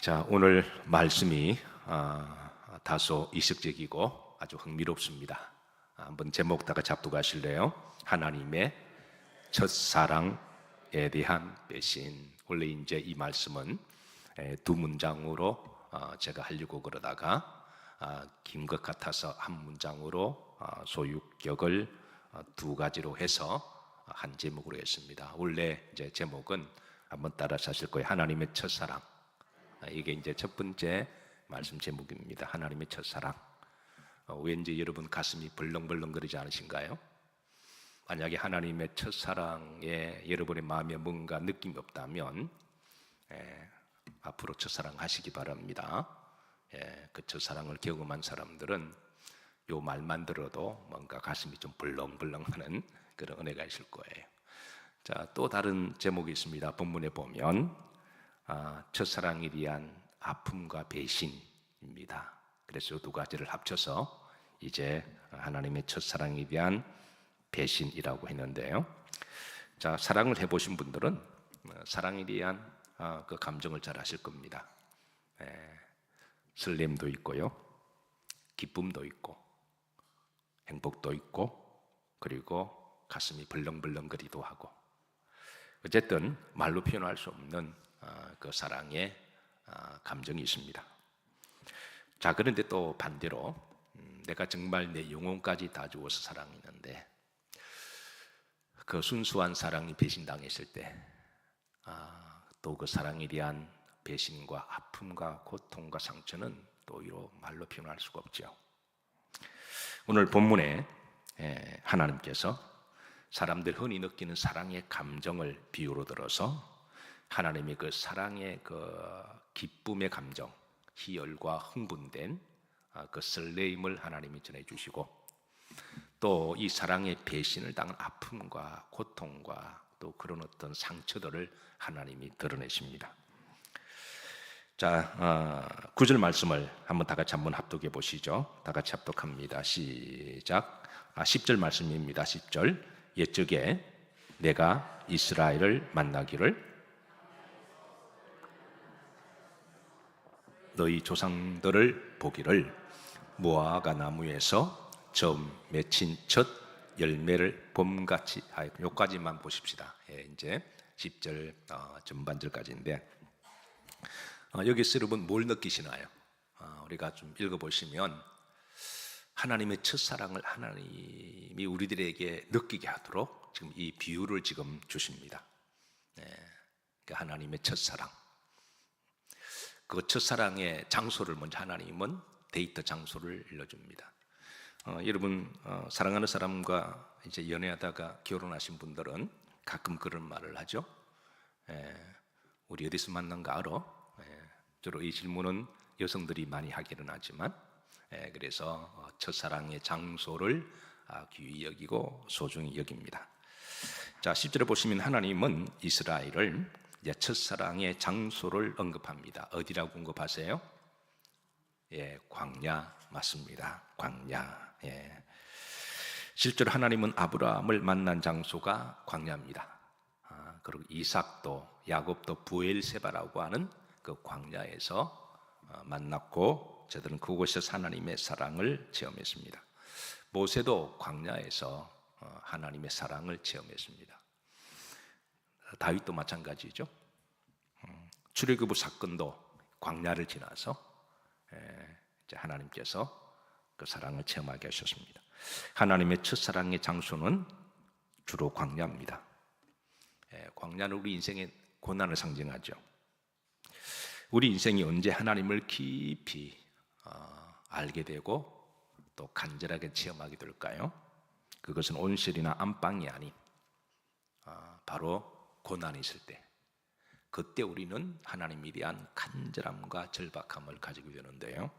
자, 오늘 말씀이 다소 이색적이고 아주 흥미롭습니다. 한번 제목 다가 잡두가실래요? 하나님의 첫사랑에 대한 배신. 원래 이제 이 말씀은 두 문장으로 제가 하려고 그러다가 긴 것 같아서 한 문장으로 소유격을 두 가지로 해서 한 제목으로 했습니다. 원래 이제 제목은 한번 따라서 하실 거예요. 하나님의 첫사랑. 이게 이제 첫 번째 말씀 제목입니다. 하나님의 첫사랑. 왠지 여러분 가슴이 벌렁벌렁거리지 않으신가요? 만약에 하나님의 첫사랑에 여러분의 마음에 뭔가 느낌이 없다면 앞으로 첫사랑 하시기 바랍니다. 그 첫사랑을 경험한 사람들은 요 말만 들어도 뭔가 가슴이 좀 벌렁벌렁하는 그런 은혜가 있을 거예요. 자, 또 다른 제목이 있습니다. 본문에 보면 첫사랑에 대한 아픔과 배신입니다. 그래서 두 가지를 합쳐서 이제 하나님의 첫사랑에 대한 배신이라고 했는데요. 자, 사랑을 해보신 분들은 사랑에 대한 그 감정을 잘 아실 겁니다. 설렘도 있고요, 기쁨도 있고, 행복도 있고, 그리고 가슴이 벌렁벌렁거리도 하고, 어쨌든 말로 표현할 수 없는 그 사랑의 감정이 있습니다. 자, 그런데 또 반대로 내가 정말 내 영혼까지 다 주어서 사랑했는데 그 순수한 사랑이 배신당했을 때 또 그 사랑에 대한 배신과 아픔과 고통과 상처는 또 이로 말로 표현할 수가 없죠. 오늘 본문에 하나님께서 사람들 흔히 느끼는 사랑의 감정을 비유로 들어서 하나님의 그 사랑의 그 기쁨의 감정, 희열과 흥분된 그 설레임을 하나님이 전해주시고, 또 이 사랑의 배신을 당한 아픔과 고통과 또 그런 어떤 상처들을 하나님이 드러내십니다. 자, 9절 말씀을 한번 다 같이 한번 합독해 보시죠. 다 같이 합독합니다. 시작. 10절 말씀입니다. 10절. 옛적에 내가 이스라엘을 만나기를 너희 조상들을 보기를 무화과 나무에서 처음 맺힌 첫 열매를 봄같이 여기까지만 보십시다. 이제 10절 전반절까지인데 여기서 여러분 뭘 느끼시나요? 우리가 좀 읽어보시면 하나님의 첫사랑을 하나님이 우리들에게 느끼게 하도록 지금 이 비유를 지금 주십니다. 그러니까 하나님의 첫사랑. 그 첫사랑의 장소를 먼저 하나님은 데이터 장소를 일러줍니다. 여러분 사랑하는 사람과 이제 연애하다가 결혼하신 분들은 가끔 그런 말을 하죠. 우리 어디서 만난가 알아? 주로 이 질문은 여성들이 많이 하기는 하지만 그래서 첫사랑의 장소를 귀히 여기고 소중히 여깁니다. 자, 10절에 보시면 하나님은 이스라엘을 첫사랑의 장소를 언급합니다. 어디라고 언급하세요? 광야 맞습니다. 광야. 실제로 하나님은 아브라함을 만난 장소가 광야입니다. 그리고 이삭도 야곱도 부엘세바라고 하는 그 광야에서 만났고 저들은 그곳에서 하나님의 사랑을 체험했습니다. 모세도 광야에서 하나님의 사랑을 체험했습니다. 다윗도 마찬가지죠. 출애굽의 사건도 광야를 지나서 이제 하나님께서 그 사랑을 체험하게 하셨습니다. 하나님의 첫사랑의 장소는 주로 광야입니다. 광야는 우리 인생의 고난을 상징하죠. 우리 인생이 언제 하나님을 깊이 알게 되고 또 간절하게 체험하게 될까요? 그것은 온실이나 안방이 아닌 바로 고난이 있을 때, 그때 우리는 하나님에 대한 간절함과 절박함을 가지게 되는데요.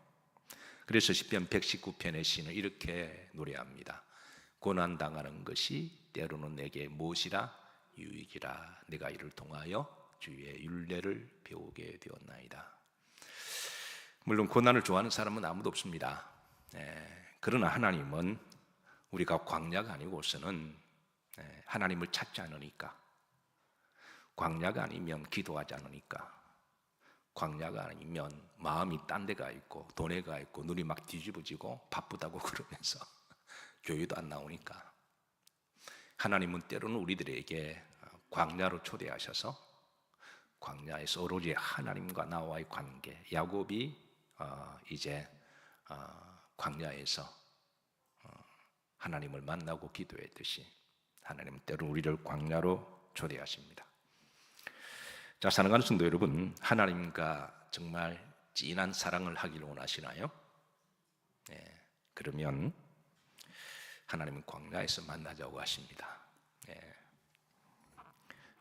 그래서 시편 119편의 시는 이렇게 노래합니다. 고난당하는 것이 때로는 내게 무엇이라 유익이라 내가 이를 통하여 주의 율례를 배우게 되었나이다. 물론 고난을 좋아하는 사람은 아무도 없습니다. 그러나 하나님은 우리가 광야가 아니고서는 하나님을 찾지 않으니까, 광야가 아니면 기도하지 않으니까, 광야가 아니면 마음이 딴 데가 있고 돈에 가 있고 눈이 막 뒤집어지고 바쁘다고 그러면서 교회도 안 나오니까 하나님은 때로는 우리들에게 광야로 초대하셔서 광야에서 오로지 하나님과 나와의 관계, 야곱이 이제 광야에서 하나님을 만나고 기도했듯이 하나님은 때로 우리를 광야로 초대하십니다. 자, 사랑하는 성도 여러분, 하나님과 정말 진한 사랑을 하기를 원하시나요? 네, 그러면 하나님은 광야에서 만나자고 하십니다. 네,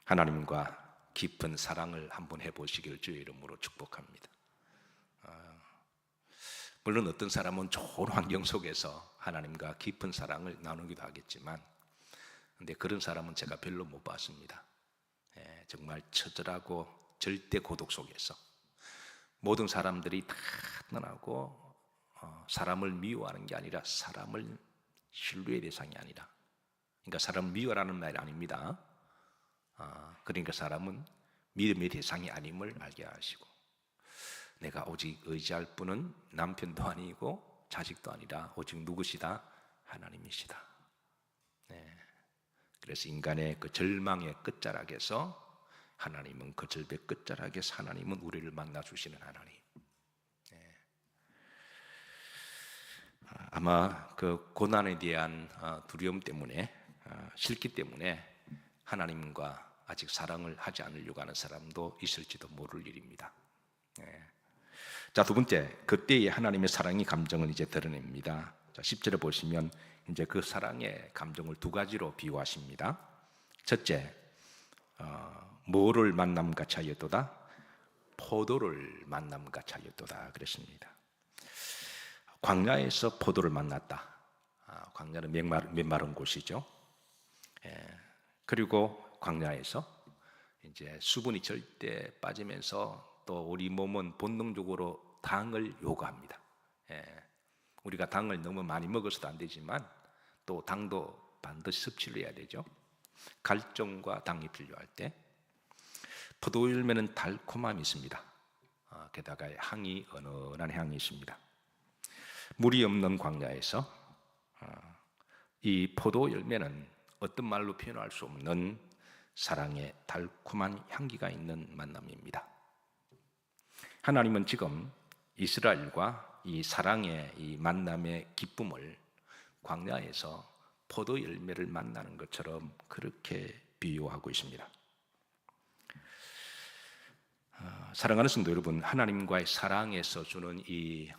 하나님과 깊은 사랑을 한번 해보시기를 주의 이름으로 축복합니다. 물론 어떤 사람은 좋은 환경 속에서 하나님과 깊은 사랑을 나누기도 하겠지만, 근데 그런 사람은 제가 별로 못 봤습니다. 정말 처절하고 절대 고독 속에서 모든 사람들이 다 떠나고 사람을 미워하는 게 아니라 사람을 신뢰의 대상이 아니라, 그러니까 사람을 미워하라는 말이 아닙니다. 그러니까 사람은 믿음의 대상이 아님을 알게 하시고, 내가 오직 의지할 분은 남편도 아니고 자식도 아니라 오직 누구시다? 하나님이시다. 네. 그래서 인간의 그 절망의 끝자락에서 하나님은, 그 절벽 끝자락에서 하나님은 우리를 만나 주시는 하나님. 네. 아마 그 고난에 대한 두려움 때문에, 싫기 때문에 하나님과 아직 사랑을 하지 않으려고 하는 사람도 있을지도 모를 일입니다. 네. 자, 두 번째, 그때의 하나님의 사랑의 감정을 이제 드러냅니다. 자, 10절에 보시면 이제 그 사랑의 감정을 두 가지로 비유하십니다. 첫째, 뭐를 만남같이 하였도다? 포도를 만남같이 하였도다 그랬습니다. 광야에서 포도를 만났다. 광야는 메마른 곳이죠. 그리고 광야에서 이제 수분이 절대 빠지면서 또 우리 몸은 본능적으로 당을 요구합니다. 우리가 당을 너무 많이 먹어서도 안 되지만 또 당도 반드시 섭취를 해야 되죠. 갈증과 당이 필요할 때 포도 열매는 달콤함이 있습니다. 게다가 향이 은은한 향이 있습니다. 물이 없는 광야에서 이 포도 열매는 어떤 말로 표현할 수 없는 사랑의 달콤한 향기가 있는 만남입니다. 하나님은 지금 이스라엘과 이 사랑의 이 만남의 기쁨을 광야에서 포도 열매를 만나는 것처럼 그렇게 비유하고 있습니다. 사랑하는 성도 여러분, 하나님과의 사랑에서 주는 이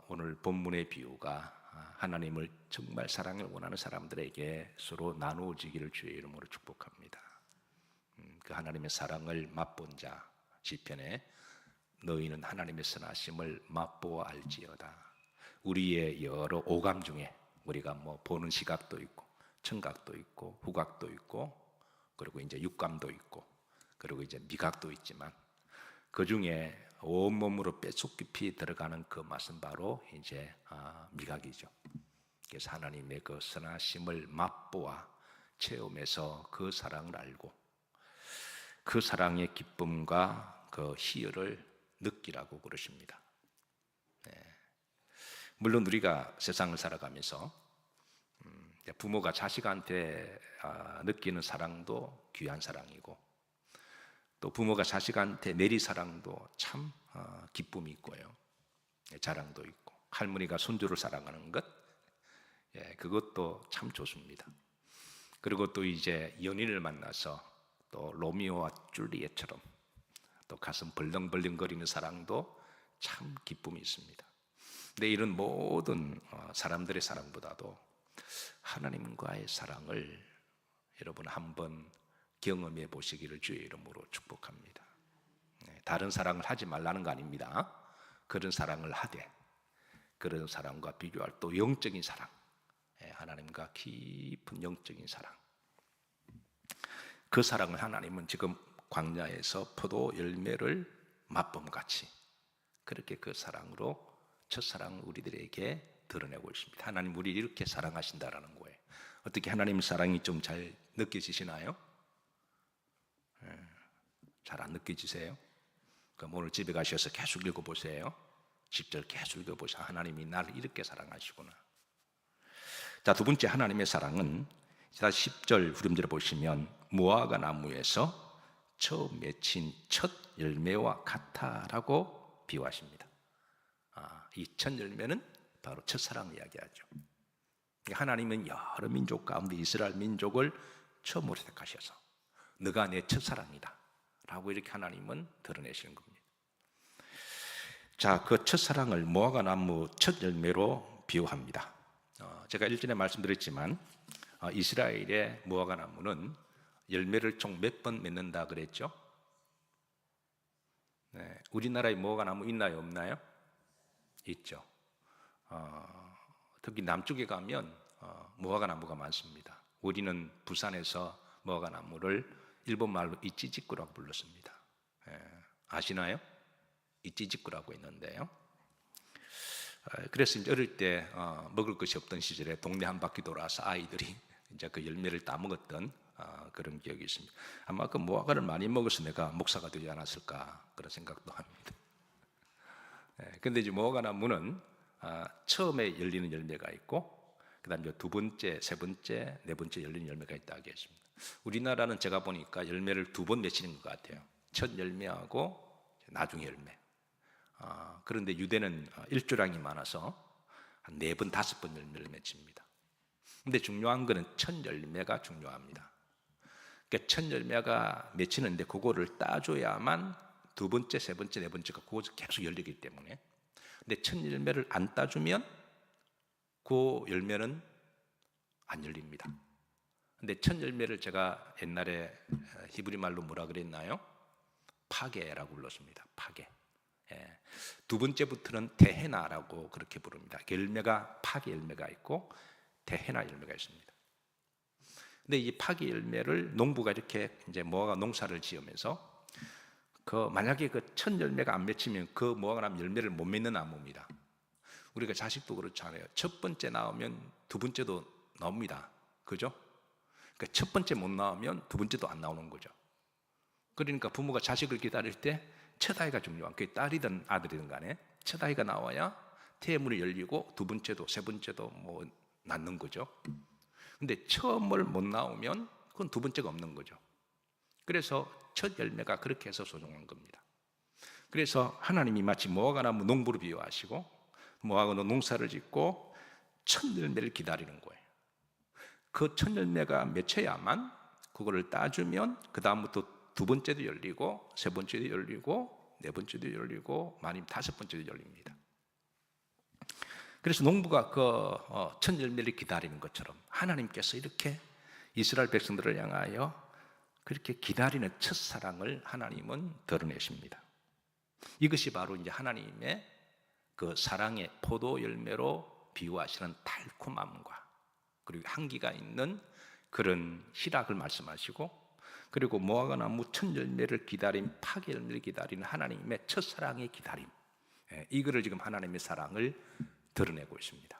오늘 본문의 비유가 하나님을 정말 사랑을 원하는 사람들에게 서로 나누어지기를 주의 이름으로 축복합니다. 그 하나님의 사랑을 맛본 자, 시편에 너희는 하나님의 선하심을 맛보아 알지어다. 우리의 여러 오감 중에 우리가 뭐 보는 시각도 있고 청각도 있고 후각도 있고 그리고 이제 육감도 있고 그리고 이제 미각도 있지만 그 중에 온몸으로 뼛속 깊이 들어가는 그 맛은 바로 이제 미각이죠. 그래서 하나님의 그 선하심을 맛보아 체험해서 그 사랑을 알고 그 사랑의 기쁨과 그 희열을 느끼라고 그러십니다. 물론 우리가 세상을 살아가면서 부모가 자식한테 느끼는 사랑도 귀한 사랑이고 또 부모가 자식한테 내리 사랑도 참 기쁨이 있고요. 자랑도 있고 할머니가 손주를 사랑하는 것 그것도 참 좋습니다. 그리고 또 이제 연인을 만나서 또 로미오와 줄리엣처럼 또 가슴 벌렁벌렁거리는 사랑도 참 기쁨이 있습니다. 근데 이런 모든 사람들의 사랑보다도 하나님과의 사랑을 여러분 한번 경험해 보시기를 주의 이름으로 축복합니다. 다른 사랑을 하지 말라는 거 아닙니다. 그런 사랑을 하되 그런 사랑과 비교할 또 영적인 사랑, 하나님과 깊은 영적인 사랑, 그 사랑을 하나님은 지금 광야에서 포도 열매를 맛봄같이 그렇게 그 사랑으로 첫사랑을 우리들에게 드러내고 있습니다. 하나님 우리를 이렇게 사랑하신다라는 거예요. 어떻게 하나님 사랑이 좀 잘 느껴지시나요? 잘 안 느껴지세요? 그럼 오늘 집에 가셔서 계속 읽어보세요. 10절 계속 읽어보세요. 하나님이 나를 이렇게 사랑하시구나. 자, 두 번째 하나님의 사랑은 10절 후렴절에 보시면 무화과 나무에서 처음 맺힌 첫 열매와 같아라고 비유하십니다. 이 첫 열매는 바로 첫사랑을 이야기하죠. 하나님은 여러 민족 가운데 이스라엘 민족을 처음으로 택하셔서 너가 내 첫사랑이다 라고 이렇게 하나님은 드러내시는 겁니다. 자, 그 첫사랑을 무화과 나무 첫 열매로 비유합니다. 제가 일전에 말씀드렸지만 이스라엘의 무화과 나무는 열매를 총 몇 번 맺는다 그랬죠? 네, 우리나라에 무화과 나무 있나요, 없나요? 있죠. 특히 남쪽에 가면 무화과 나무가 많습니다. 우리는 부산에서 무화과 나무를 일본 말로 이찌지꾸라고 불렀습니다. 아시나요? 이찌지꾸라고 있는데요. 그래서 이제 어릴 때 먹을 것이 없던 시절에 동네 한 바퀴 돌아서 아이들이 이제 그 열매를 따 먹었던 그런 기억이 있습니다. 아마 그 무화과를 많이 먹어서 내가 목사가 되지 않았을까 그런 생각도 합니다. 근데 이제 무화과 나무는 처음에 열리는 열매가 있고 그다음에 두 번째, 세 번째, 네 번째 열리는 열매가 있다고 했습니다. 우리나라는 제가 보니까 열매를 두 번 맺히는 것 같아요. 첫 열매하고 나중에 열매. 그런데 유대는 일조량이 많아서 한 4번, 5번 열매를 맺힙니다. 근데 중요한 거는 첫 열매가 중요합니다. 그러니까 첫 열매가 맺히는데 그거를 따줘야만 두 번째, 세 번째, 네 번째가 그것을 계속 열리기 때문에. 근데 첫 열매를 안 따주면 그 열매는 안 열립니다. 근데 첫 열매를 제가 옛날에 히브리 말로 뭐라 그랬나요? 파게라고 불렀습니다. 파게. 두 번째부터는 테헤나라고 그렇게 부릅니다. 열매가 파게 열매가 있고 테헤나 열매가 있습니다. 근데 이 파게 열매를 농부가 이렇게 이제 무화과 농사를 지으면서 만약에 그 첫 열매가 안 맺히면 그 무화과 나무 열매를 못 맺는 나무입니다. 우리가 자식도 그렇잖아요. 첫 번째 나오면 두 번째도 나옵니다. 그죠? 그러니까 첫 번째 못 나오면 두 번째도 안 나오는 거죠. 그러니까 부모가 자식을 기다릴 때 첫 아이가 중요한, 그게 딸이든 아들이든 간에 첫 아이가 나와야 태문이 열리고 두 번째도 세 번째도 뭐 낳는 거죠. 근데 처음을 못 나오면 그건 두 번째가 없는 거죠. 그래서 첫 열매가 그렇게 해서 소중한 겁니다. 그래서 하나님이 마치 무화과 나무 농부를 비유하시고 무화과 농사를 짓고 첫 열매를 기다리는 거예요. 그 첫 열매가 맺혀야만 그거를 따주면 그 다음부터 두 번째도 열리고 세 번째도 열리고 네 번째도 열리고 많이 다섯 번째도 열립니다. 그래서 농부가 그 첫 열매를 기다리는 것처럼 하나님께서 이렇게 이스라엘 백성들을 향하여 그렇게 기다리는 첫사랑을 하나님은 드러내십니다. 이것이 바로 이제 하나님의 그 사랑의 포도 열매로 비유하시는 달콤함과 그리고 향기가 있는 그런 희락을 말씀하시고, 그리고 무화과 나무 첫 열매를 기다린 파게 열매를 기다리는 하나님의 첫사랑의 기다림, 이거를 지금 하나님의 사랑을 드러내고 있습니다.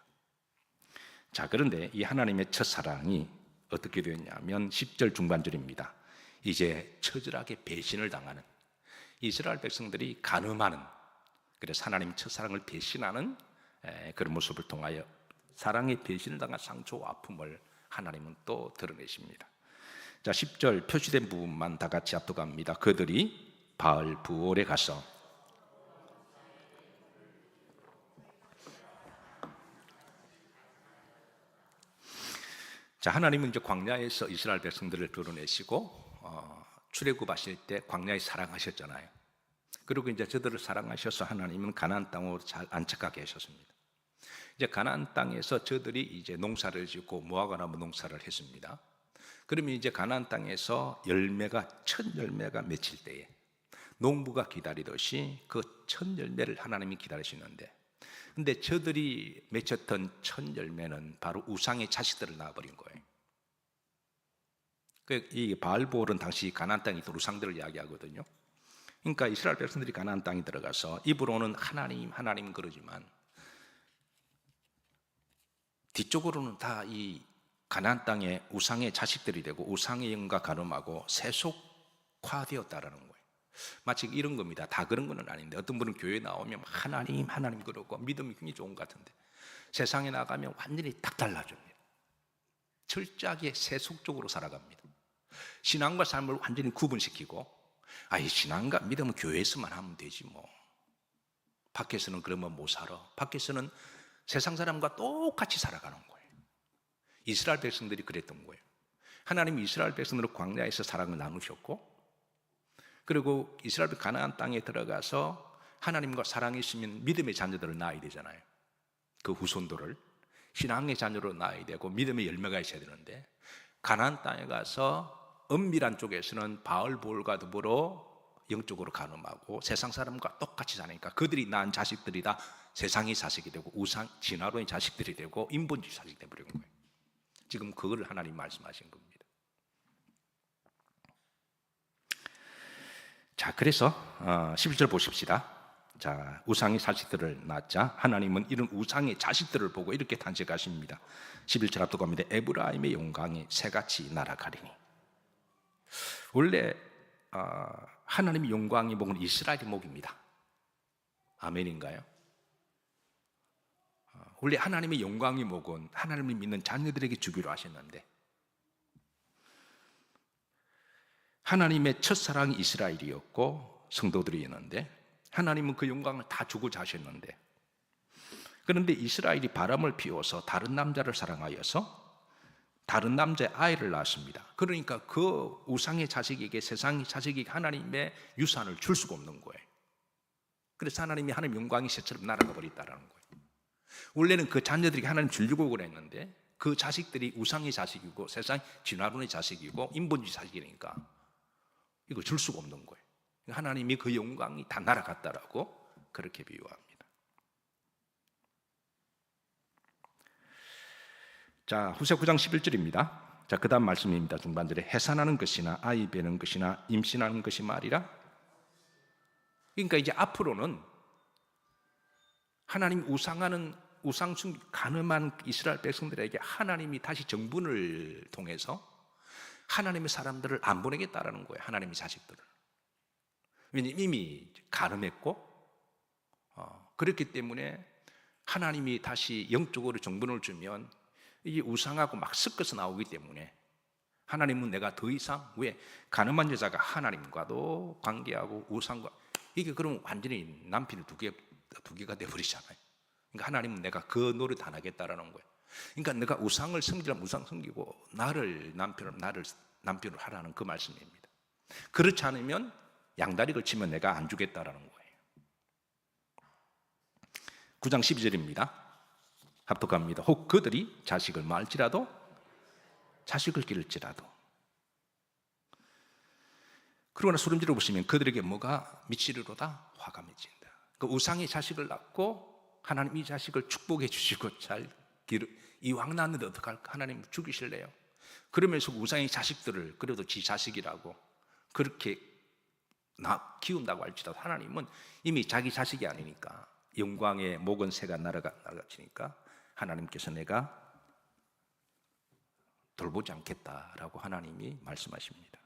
자, 그런데 이 하나님의 첫사랑이 어떻게 되었냐면 10절 중반절입니다. 이제 처절하게 배신을 당하는 이스라엘 백성들이 간음하는, 그래서 하나님 첫사랑을 배신하는 그런 모습을 통하여 사랑의 배신을 당한 상처와 아픔을 하나님은 또 드러내십니다. 자, 10절 표시된 부분만 다 같이 합독합니다. 그들이 바알 부올에 가서 자, 하나님은 이제 광야에서 이스라엘 백성들을 드러내시고 출애굽하실 때 광야에 사랑하셨잖아요. 그리고 이제 저들을 사랑하셔서 하나님은 가나안 땅으로 잘 안착하게 하셨습니다. 이제 가나안 땅에서 저들이 이제 농사를 짓고 무화과 나무 농사를 했습니다. 그러면 이제 가나안 땅에서 첫 열매가 맺힐 때에 농부가 기다리듯이 그 첫 열매를 하나님이 기다리시는데, 근데 저들이 맺혔던 첫 열매는 바로 우상의 자식들을 낳아버린 거예요. 이 바알보올은 당시 가나안 땅에 있던 우상들을 이야기하거든요. 그러니까 이스라엘 백성들이 가나안 땅에 들어가서 입으로는 하나님 그러지만 뒤쪽으로는 다 이 가나안 땅의 우상의 자식들이 되고 우상의 영과 가늠하고 세속화되었다라는 거예요. 마치 이런 겁니다. 다 그런 건 아닌데 어떤 분은 교회에 나오면 하나님 하나님 그러고 믿음이 굉장히 좋은 것 같은데 세상에 나가면 완전히 딱 달라집니다. 철저하게 세속적으로 살아갑니다. 신앙과 삶을 완전히 구분시키고 이 신앙과 믿음은 교회에서만 하면 되지 뭐. 밖에서는 그러면 못 살아. 밖에서는 세상 사람과 똑같이 살아가는 거예요. 이스라엘 백성들이 그랬던 거예요. 하나님이 이스라엘 백성들을 광야에서 사랑을 나누셨고 그리고 이스라엘 가나안 땅에 들어가서 하나님과 사랑이 있으면 믿음의 자녀들을 낳아야 되잖아요. 그 후손들을 신앙의 자녀로 낳아야 되고 믿음의 열매가 있어야 되는데 가나안 땅에 가서 은밀한 쪽에서는 바알볼과 더불어 영적으로 간음하고 세상 사람과 똑같이 사니까 그들이 낳은 자식들이 다 세상의 자식이 되고 우상 진화론의 자식들이 되고 인본주의 자식이 되어버린 거예요. 지금 그걸 하나님 말씀하신 겁니다. 자, 그래서 11절 보십시다. 자, 우상의 자식들을 낳자 하나님은 이런 우상의 자식들을 보고 이렇게 탄식하십니다. 11절 앞두고 갑니다. 에브라임의 영광이 새같이 날아가리니. 원래 하나님의 영광이 목은 이스라엘의 목입니다. 아멘인가요? 원래 하나님의 영광의 목은 하나님을 믿는 자녀들에게 주기로 하셨는데 하나님의 첫사랑이 이스라엘이었고 성도들이었는데 하나님은 그 영광을 다 주고자 하셨는데 그런데 이스라엘이 바람을 피워서 다른 남자를 사랑하여서 다른 남자의 아이를 낳았습니다. 그러니까 그 우상의 자식에게 세상의 자식에게 하나님의 유산을 줄 수가 없는 거예요. 그래서 하나님이 하나님 영광이 새처럼 날아가 버렸다는 거예요. 원래는 그 자녀들에게 하나님 주려고 그랬는데 그 자식들이 우상의 자식이고 세상 진화론의 자식이고 인본주의 자식이니까 이거 줄 수가 없는 거예요. 하나님이 그 영광이 다 날아갔다라고 그렇게 비유합니다. 자, 후세 9장 11절입니다. 자, 그 다음 말씀입니다. 중반절에 해산하는 것이나 아이 베는 것이나 임신하는 것이 말이라. 그러니까 이제 앞으로는 하나님 우상숭 간음한 이스라엘 백성들에게 하나님이 다시 정분을 통해서 하나님의 사람들을 안 보내겠다라는 거예요. 하나님의 자식들을. 왜냐하면 이미 간음했고 그렇기 때문에 하나님이 다시 영적으로 정분을 주면 이게 우상하고 막 섞어서 나오기 때문에 하나님은 내가 더 이상 왜 간음한 여자가 하나님과도 관계하고 우상과 이게 그러면 완전히 남편이 두 개가 돼버리잖아요. 그러니까 하나님은 내가 그 노릇 안 하겠다라는 거예요. 그러니까 내가 우상을 섬기려면 우상 섬기고 나를 남편을 하라는 그 말씀입니다. 그렇지 않으면 양다리 걸치면 내가 안 주겠다라는 거예요. 9장 12절입니다. 합독합니다. 혹 그들이 자식을 말지라도 자식을 기를지라도. 그러나 수렴지를 보시면 그들에게 뭐가 미치리로다? 화가 미친다. 그 우상의 자식을 낳고 하나님 이 자식을 축복해 주시고 잘 이왕 낳는데 어떡할까? 하나님 죽이실래요? 그러면서 우상의 자식들을 그래도 지 자식이라고 그렇게 키운다고 할지라도 하나님은 이미 자기 자식이 아니니까 영광의 목은 새가 날아가치니까 하나님께서 내가 돌보지 않겠다라고 하나님이 말씀하십니다.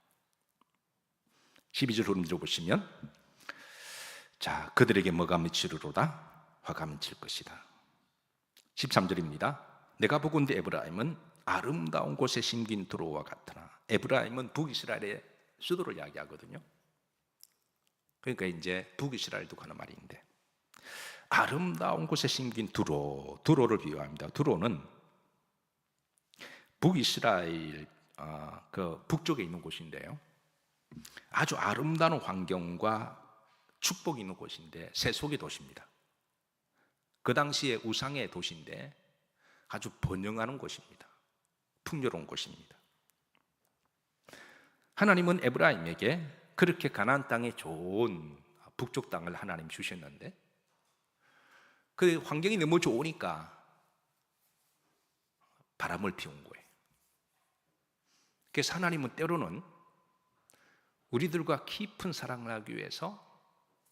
12절 흐름 보시면 자, 그들에게 뭐가 미치리로다? 화가 미칠 것이다. 13절입니다. 내가 보건대 에브라임은 아름다운 곳에 심긴 두로와 같으나. 에브라임은 북이스라엘의 수도를 이야기하거든요. 그러니까 이제 북이스라엘도 가는 말인데 아름다운 곳에 심긴 두로를 비유합니다. 두로는 북이스라엘 그 북쪽에 있는 곳인데요. 아주 아름다운 환경과 축복이 있는 곳인데 세속의 도시입니다. 그 당시에 우상의 도시인데 아주 번영하는 곳입니다. 풍요로운 곳입니다. 하나님은 에브라임에게 그렇게 가나안 땅에 좋은 북쪽 땅을 하나님 주셨는데 그 환경이 너무 좋으니까 바람을 피운 거예요. 그래서 하나님은 때로는 우리들과 깊은 사랑을 하기 위해서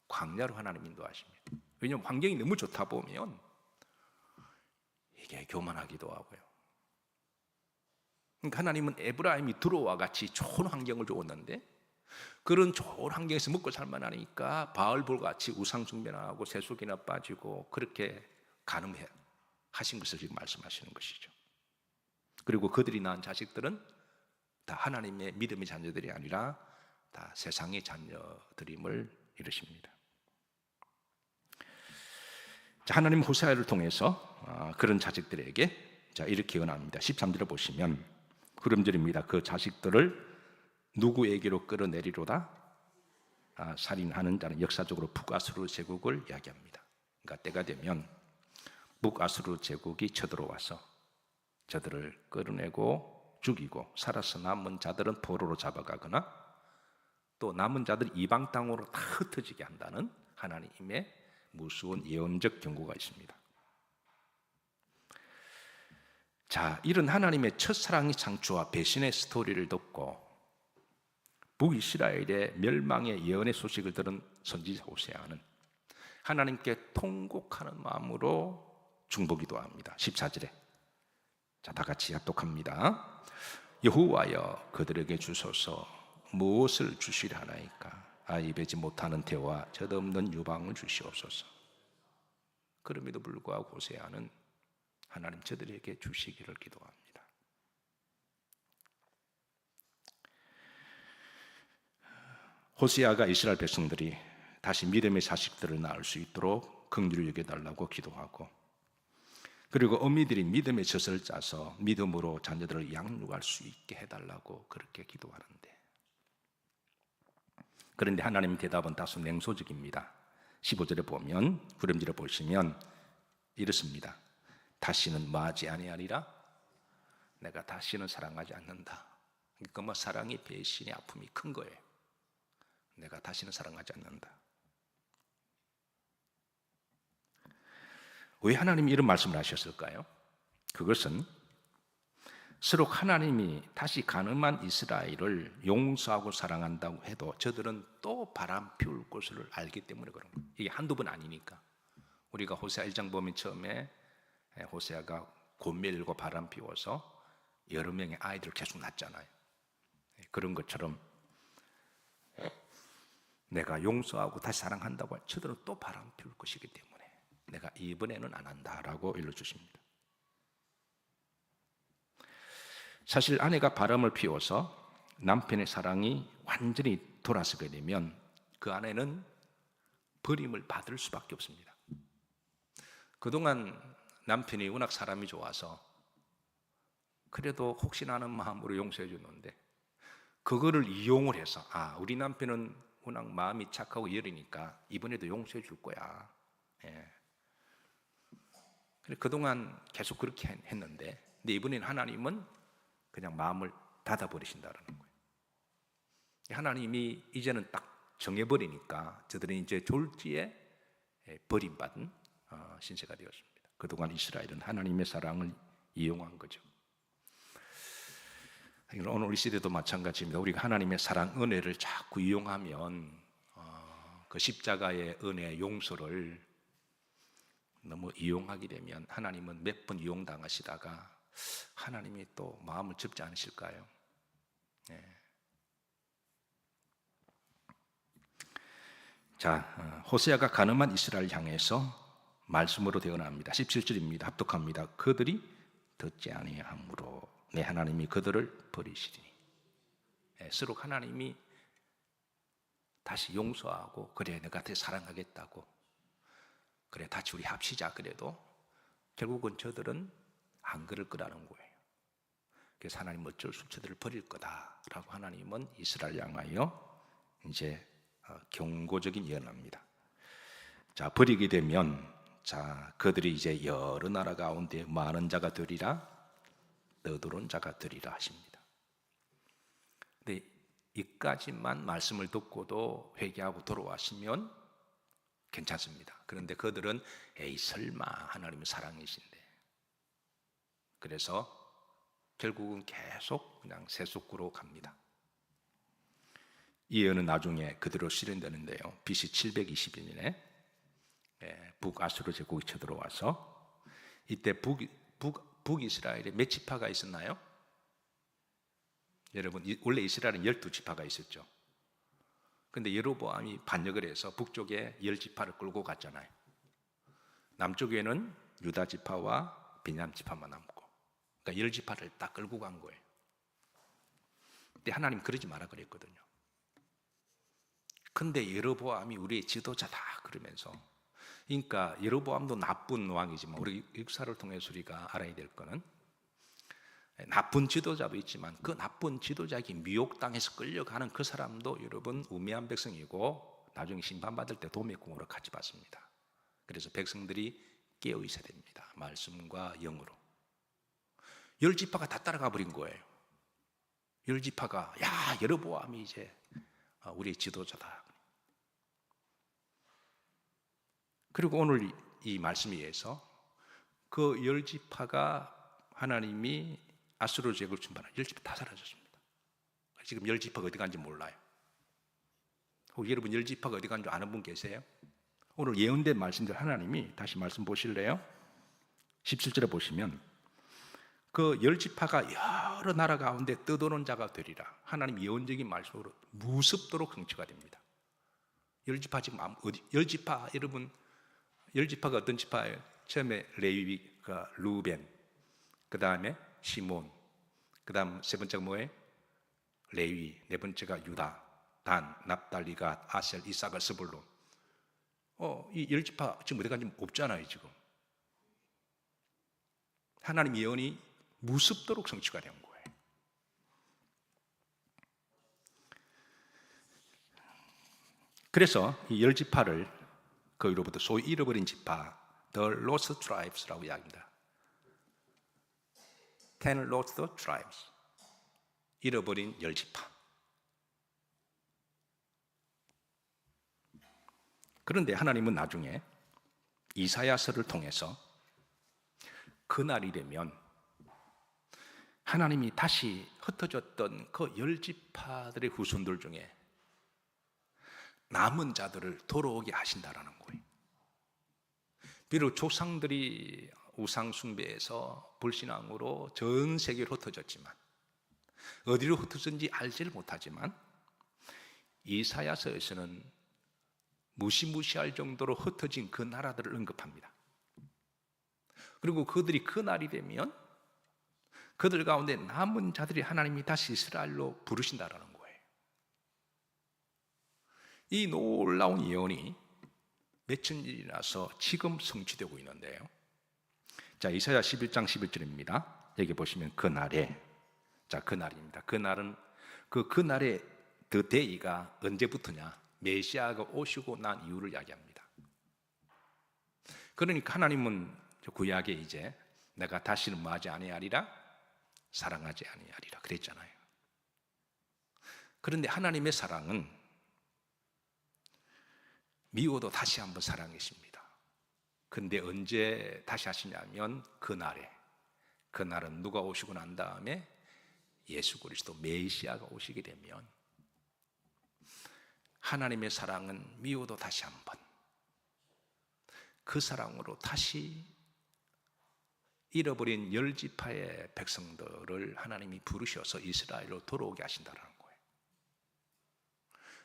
광야로 하나님 인도하십니다. 왜냐하면 환경이 너무 좋다 보면 이게 교만하기도 하고요. 그러니까 하나님은 에브라임이 두로와 같이 좋은 환경을 주었는데 그런 좋은 환경에서 먹고 살만하니까 바알볼같이 우상숭배하고 세속이나 빠지고 그렇게 가늠하신 것을 지금 말씀하시는 것이죠. 그리고 그들이 낳은 자식들은 다 하나님의 믿음의 자녀들이 아니라 다 세상의 자녀들임을 이루십니다. 자, 하나님 호세아를 통해서 그런 자식들에게 이렇게 언합니다. 13절을 보시면 구름절입니다. 그 자식들을 누구에게로 끌어내리로다? 살인하는 자는 역사적으로 북아수르 제국을 이야기합니다. 그러니까 때가 되면 북아수르 제국이 쳐들어와서 저들을 끌어내고 죽이고 살아서 남은 자들은 포로로 잡아가거나 또 남은 자들 이방 땅으로 다 흩어지게 한다는 하나님의 무서운 예언적 경고가 있습니다. 자, 이런 하나님의 첫사랑의 창조와 배신의 스토리를 듣고 북이스라엘의 멸망의 예언의 소식을 들은 선지자 호세아는 하나님께 통곡하는 마음으로 중보기도합니다. 14절에 자, 다 같이 합독합니다. 여호와여 그들에게 주소서 무엇을 주시려 하나이까? 아이배지 못하는 태와 젖없는 유방을 주시옵소서. 그럼에도 불구하고 호세아는 하나님 저들에게 주시기를 기도합니다. 호세아가 이스라엘 백성들이 다시 믿음의 자식들을 낳을 수 있도록 긍휼을 여겨달라고 기도하고, 그리고 어미들이 믿음의 젖을 짜서 믿음으로 자녀들을 양육할 수 있게 해달라고 그렇게 기도하는데, 그런데 하나님의 대답은 다소 냉소적입니다. 15절에 보면, 구름지를 보시면 이렇습니다. 다시는 뭐하지 아니하리라? 내가 다시는 사랑하지 않는다. 그러니까 뭐 사랑의 배신의 아픔이 큰 거예요. 내가 다시는 사랑하지 않는다. 왜 하나님이 이런 말씀을 하셨을까요? 그것은 서로 하나님이 다시 가늠한 이스라엘을 용서하고 사랑한다고 해도 저들은 또 바람 피울 것을 알기 때문에 그런 거예요. 이게 한두 번 아니니까. 우리가 호세아 1장 보면 처음에 호세아가 곤멜고 바람 피워서 여러 명의 아이들을 계속 낳잖아요. 그런 것처럼 내가 용서하고 다시 사랑한다고 할 저들은 또 바람 피울 것이기 때문에 내가 이번에는 안 한다라고 일러주십니다. 사실 아내가 바람을 피워서 남편의 사랑이 완전히 돌아서게 되면 그 아내는 버림을 받을 수밖에 없습니다. 그동안 남편이 워낙 사람이 좋아서 그래도 혹시나 하는 마음으로 용서해 줬는데 그거를 이용을 해서 우리 남편은 워낙 마음이 착하고 예리니까 이번에도 용서해 줄 거야. 그동안 계속 그렇게 했는데, 근데 이번에는 하나님은 그냥 마음을 닫아버리신다는 거예요. 하나님이 이제는 딱 정해버리니까 저들은 이제 졸지에 버림받은 신세가 되었습니다. 그동안 이스라엘은 하나님의 사랑을 이용한 거죠. 오늘 우리 시대도 마찬가지입니다. 우리가 하나님의 사랑, 은혜를 자꾸 이용하면 그 십자가의 은혜, 용서를 너무 이용하게 되면 하나님은 몇 번 이용당하시다가 하나님이 또 마음을 접지 않으실까요? 자, 호세아가 가늠한 이스라엘 향해서 말씀으로 대언합니다. 17절입니다. 합독합니다. 그들이 듣지 아니함으로 내 하나님이 그들을 버리시리니. 서로 하나님이 다시 용서하고 그래 내가 더 사랑하겠다고 그래 같이 우리 합시자 그래도 결국은 저들은 안 그럴 거라는 거예요. 그래서 하나님 어쩔 수 없이 저들을 버릴 거다라고 하나님은 이스라엘 향하여 이제 경고적인 예언합니다. 자, 버리게 되면 자 그들이 이제 여러 나라 가운데 많은 자가 되리라, 너도론 자가 되리라 하십니다. 근데 이까지만 말씀을 듣고도 회개하고 돌아왔으면 괜찮습니다. 그런데 그들은 에이 설마 하나님의 사랑이신데, 그래서 결국은 계속 그냥 세속으로 갑니다. 이 예언은 나중에 그대로 실현되는데요. BC 720년에 북아수르 제국이 쳐들어와서 이때 북이스라엘에 몇 지파가 있었나요? 여러분 원래 이스라엘은 12지파가 있었죠. 근데 여로보암이 반역을 해서 북쪽에 10지파를 끌고 갔잖아요. 남쪽에는 유다 지파와 베냐민 지파만 남고, 그러니까 10지파를 딱 끌고 간 거예요. 근데 하나님 그러지 마라 그랬거든요. 근데 여로보암이 우리의 지도자다 그러면서, 그러니까 여로보암도 나쁜 왕이지만 우리 역사를 통해서 우리가 알아야 될 거는, 나쁜 지도자도 있지만 그 나쁜 지도자에게 미혹당해서 끌려가는 그 사람도 여러분 우매한 백성이고 나중에 심판받을 때 도매공으로 같이 받습니다. 그래서 백성들이 깨어 있어야 됩니다. 말씀과 영으로. 10지파가 다 따라가 버린 거예요. 10지파가 야 여로보암이 이제 우리의 지도자다. 그리고 오늘 이 말씀에 의해서 그 10지파가 하나님이 아수르 제국을 침범한 10지파 다 사라졌습니다. 지금 10지파가 어디 간지 몰라요. 혹시 여러분 10지파가 어디 간지 아는 분 계세요? 오늘 예언된 말씀들 하나님이 다시 말씀 보실래요? 17절에 보시면 그 10지파가 여러 나라 가운데 떠도는 자가 되리라. 하나님 예언적인 말씀으로 무섭도록 성취가 됩니다. 10지파 지금 어디 10지파 여러분 10지파가 어떤 지파예요? 처음에 레위가 루벤, 그 다음에 시몬, 그 다음 세 번째가 뭐예요? 레위, 네 번째가 유다, 단, 납달리, 갓, 아셀, 이사갈, 스불론. 이 10지파 지금 어디 간지 없잖아요 지금. 하나님 예언이 무섭도록 성취가 된 거예요. 그래서 이 10지파를 거기로부터 소위 잃어버린 지파, The Lost Tribes라고 이야기합니다. 10 Lost Tribes, 잃어버린 10지파. 그런데 하나님은 나중에 이사야서를 통해서 그날이 되면 하나님이 다시 흩어졌던 그 10지파들의 후손들 중에 남은 자들을 돌아오게 하신다라는 거예요. 비록 조상들이 우상 숭배에서 불신앙으로 전 세계로 흩어졌지만, 어디로 흩어졌는지 알지를 못하지만 이사야서에서는 무시무시할 정도로 흩어진 그 나라들을 언급합니다. 그리고 그들이 그 날이 되면 그들 가운데 남은 자들이 하나님이 다시 이스라엘로 부르신다라는 거예요. 이 놀라운 예언이 몇천 일이 나서 지금 성취되고 있는데요. 자, 이사야 11장 11절입니다. 여기 보시면 그날에, 자, 그날입니다. 그날은 그날의 그 데이가 언제부터냐? 메시아가 오시고 난 이유를 이야기합니다. 그러니까 하나님은 구약에 이제 내가 다시는 뭐하지 아니하리라, 사랑하지 아니하리라 그랬잖아요. 그런데 하나님의 사랑은 미워도 다시 한번 사랑하십니다. 근데 언제 다시 하시냐면 그날은 누가 오시고 난 다음에 예수 그리스도 메시아가 오시게 되면 하나님의 사랑은 미워도 다시 한번 그 사랑으로 다시 잃어버린 10지파의 백성들을 하나님이 부르셔서 이스라엘로 돌아오게 하신다는 거예요.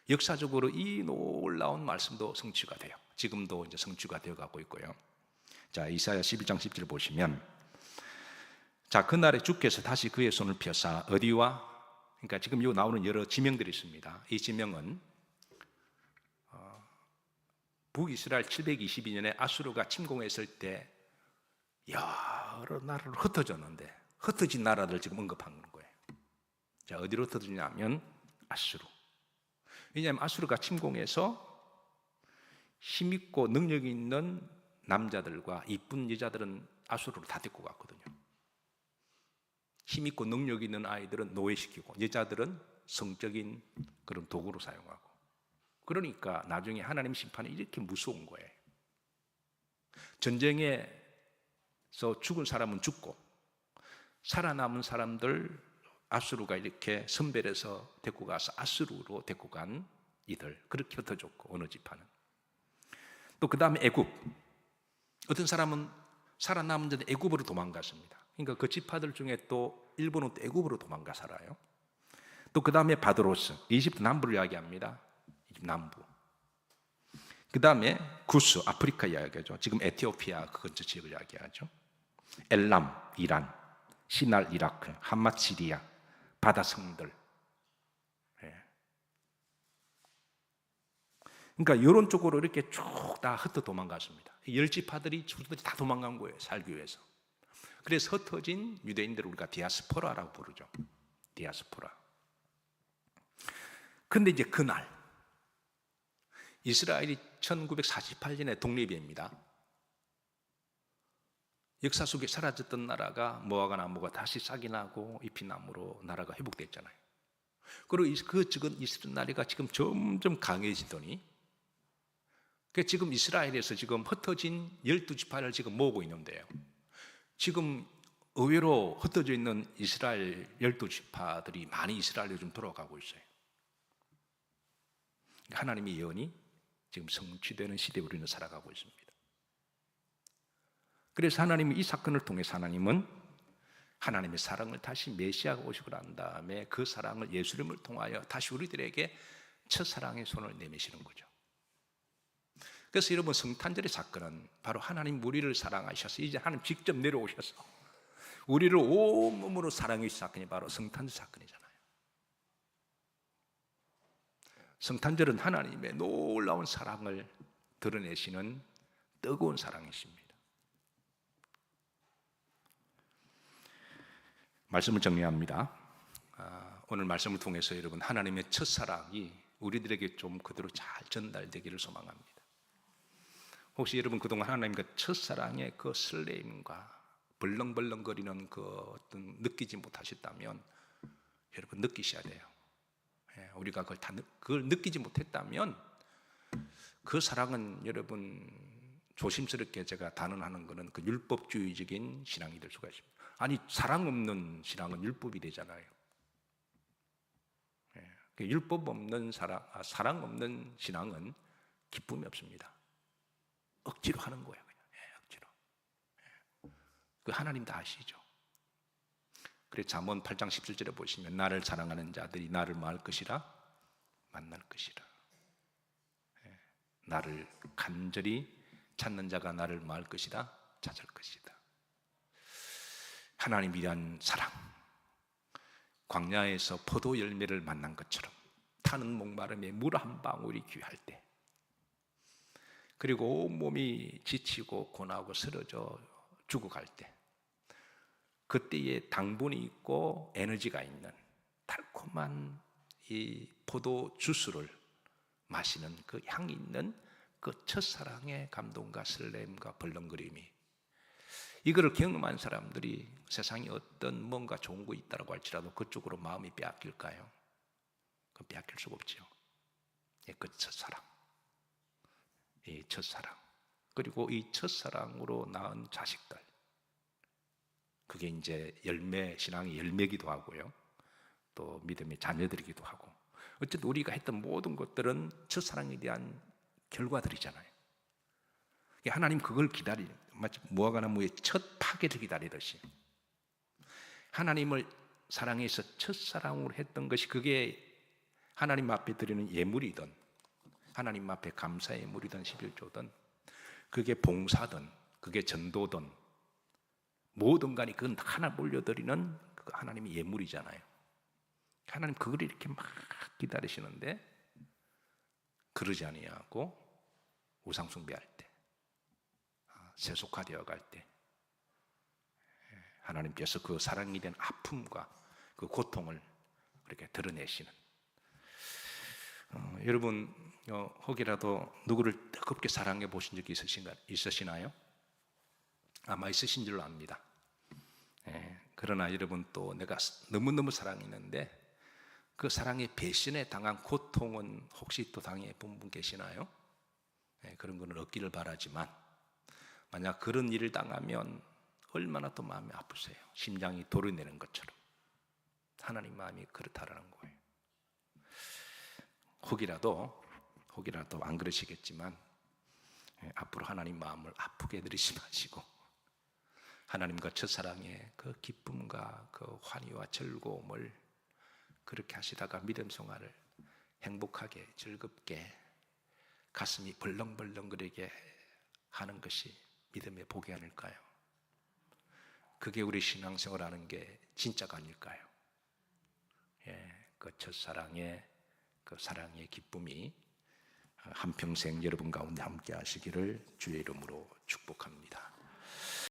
역사적으로 이 놀라운 말씀도 성취가 돼요. 지금도 이제 성취가 되어 가고 있고요. 자, 이사야 11장 10절 보시면, 자, 그날에 주께서 다시 그의 손을 펴사 어디와, 그러니까 지금 여기 나오는 여러 지명들이 있습니다. 이 지명은 북이스라엘 722년에 아수르가 침공했을 때 여러 나라로 흩어졌는데 흩어진 나라들 지금 언급하는 거예요. 자, 어디로 흩어지냐면 아수르. 왜냐하면 아수르가 침공해서 힘있고 능력 있는 남자들과 이쁜 여자들은 아수르로 다 데리고 갔거든요. 힘있고 능력 있는 아이들은 노예시키고 여자들은 성적인 그런 도구로 사용하고. 그러니까 나중에 하나님 심판이 이렇게 무서운 거예요. 전쟁에서 죽은 사람은 죽고 살아남은 사람들 아수르가 이렇게 선별해서 데리고 가서 아수르로 데리고 간 이들, 그렇게 흩어졌고 어느 지파는. 또 그 다음에 애굽. 어떤 사람은 살아남은 자들 애굽으로 도망갔습니다. 그러니까 그 지파들 중에 또 일본은 또 애굽으로 도망가 살아요. 또 그 다음에 바드로스, 이집트 남부를 이야기합니다. 남부. 그 다음에 구스, 아프리카 이야기하죠. 지금 에티오피아 그 근처 지역을 이야기하죠. 엘람, 이란, 시날, 이라크, 함맛, 시리아, 바다성들. 그러니까 이런 쪽으로 이렇게 쭉 다 흩어 도망갔습니다. 열 지파들이 다 도망간 거예요. 살기 위해서. 그래서 흩어진 유대인들을 우리가 디아스포라라고 부르죠. 디아스포라. 근데 이제 그날 이스라엘이 1948년에 독립입니다. 역사 속에 사라졌던 나라가 모아가 나무가 다시 싹이 나고 잎이 나무로 나라가 회복됐잖아요. 그리고 그 적은 이스라엘이 지금 점점 강해지더니 지금 이스라엘에서 지금 흩어진 12지파를 지금 모으고 있는데요. 지금 의외로 흩어져 있는 이스라엘 12지파들이 많이 이스라엘로 좀 돌아가고 있어요. 하나님의 예언이 지금 성취되는 시대에 우리는 살아가고 있습니다. 그래서 하나님은 이 사건을 통해서 하나님은 하나님의 사랑을 다시 메시아가 오시고 난 다음에 그 사랑을 예수님을 통하여 다시 우리들에게 첫사랑의 손을 내미시는 거죠. 그래서 여러분 성탄절의 사건은 바로 하나님 우리를 사랑하셔서 이제 하나님 직접 내려오셔서 우리를 온몸으로 사랑해 주신 사건이 바로 성탄절 사건이잖아요. 성탄절은 하나님의 놀라운 사랑을 드러내시는 뜨거운 사랑이십니다. 말씀을 정리합니다. 오늘 말씀을 통해서 여러분 하나님의 첫사랑이 우리들에게 좀 그대로 잘 전달되기를 소망합니다. 혹시 여러분 그동안 하나님과 첫사랑의 그 설레임과 벌렁벌렁거리는 그 어떤 느끼지 못하셨다면 여러분 느끼셔야 돼요. 우리가 그걸 느끼지 못했다면 그 사랑은 여러분 조심스럽게 제가 단언하는 것은 그 율법주의적인 신앙이 될 수가 있습니다. 아니 사랑 없는 신앙은 율법이 되잖아요. 율법 없는 사랑 없는 신앙은 기쁨이 없습니다. 억지로 하는 거예요, 그냥. 억지로. 그 하나님 다 아시죠? 그래서 잠언 8장 17절에 보시면 나를 사랑하는 자들이 나를 뭐 할 것이라? 만날 것이라. 나를 간절히 찾는 자가 나를 뭐 할 것이라? 찾을 것이다. 하나님 위한 사랑. 광야에서 포도 열매를 만난 것처럼 타는 목마름에 물 한 방울이 귀할 때, 그리고 온몸이 지치고 고나고 쓰러져 죽어갈 때, 그때에 당분이 있고 에너지가 있는 달콤한 이 포도 주스를 마시는 그 향이 있는 그 첫사랑의 감동과 설렘과 벌렁거림이, 이거를 경험한 사람들이 세상에 어떤 뭔가 좋은 거 있다고 할지라도 그쪽으로 마음이 빼앗길까요? 그 빼앗길 수가 없죠. 그 첫사랑, 이 첫사랑, 그리고 이 첫사랑으로 낳은 자식들, 그게 이제 열매, 신앙의 열매기도 하고요, 또 믿음의 자녀들이기도 하고, 어쨌든 우리가 했던 모든 것들은 첫사랑에 대한 결과들이잖아요. 하나님 그걸 마치 무화과나무의 첫 파괴를 기다리듯이 하나님을 사랑해서 첫사랑으로 했던 것이, 그게 하나님 앞에 드리는 예물이든 하나님 앞에 감사의 예물이든 11조든 그게 봉사든 그게 전도든 뭐든 간에 그건 하나 올려드리는 그 하나님의 예물이잖아요. 하나님 그걸 이렇게 막 기다리시는데 그러지 아니하고 우상숭배할 때, 세속화되어 갈 때 하나님께서 그 사랑에 대한 아픔과 그 고통을 그렇게 드러내시는, 여러분 혹이라도 누구를 뜨겁게 사랑해 보신 적이 있으시나요? 아마 있으신 줄로 압니다. 그러나 여러분 또 내가 너무너무 사랑했는데 그 사랑의 배신에 당한 고통은 혹시 또 당해 본 분 계시나요? 그런 거는 없기를 바라지만 만약 그런 일을 당하면 얼마나 또 마음이 아프세요. 심장이 돌을 내는 것처럼. 하나님 마음이 그렇다라는 거예요. 혹이라도 안 그러시겠지만 앞으로 하나님 마음을 아프게 해드리지 마시고 하나님과 첫사랑의 그 기쁨과 그 환희와 즐거움을 그렇게 하시다가 믿음 생활을 행복하게 즐겁게 가슴이 벌렁벌렁거리게 하는 것이 믿음의 복이 아닐까요? 그게 우리 신앙생활 하는 게 진짜가 아닐까요? 그 첫사랑의 그 사랑의 기쁨이 한평생 여러분 가운데 함께 하시기를 주의 이름으로 축복합니다.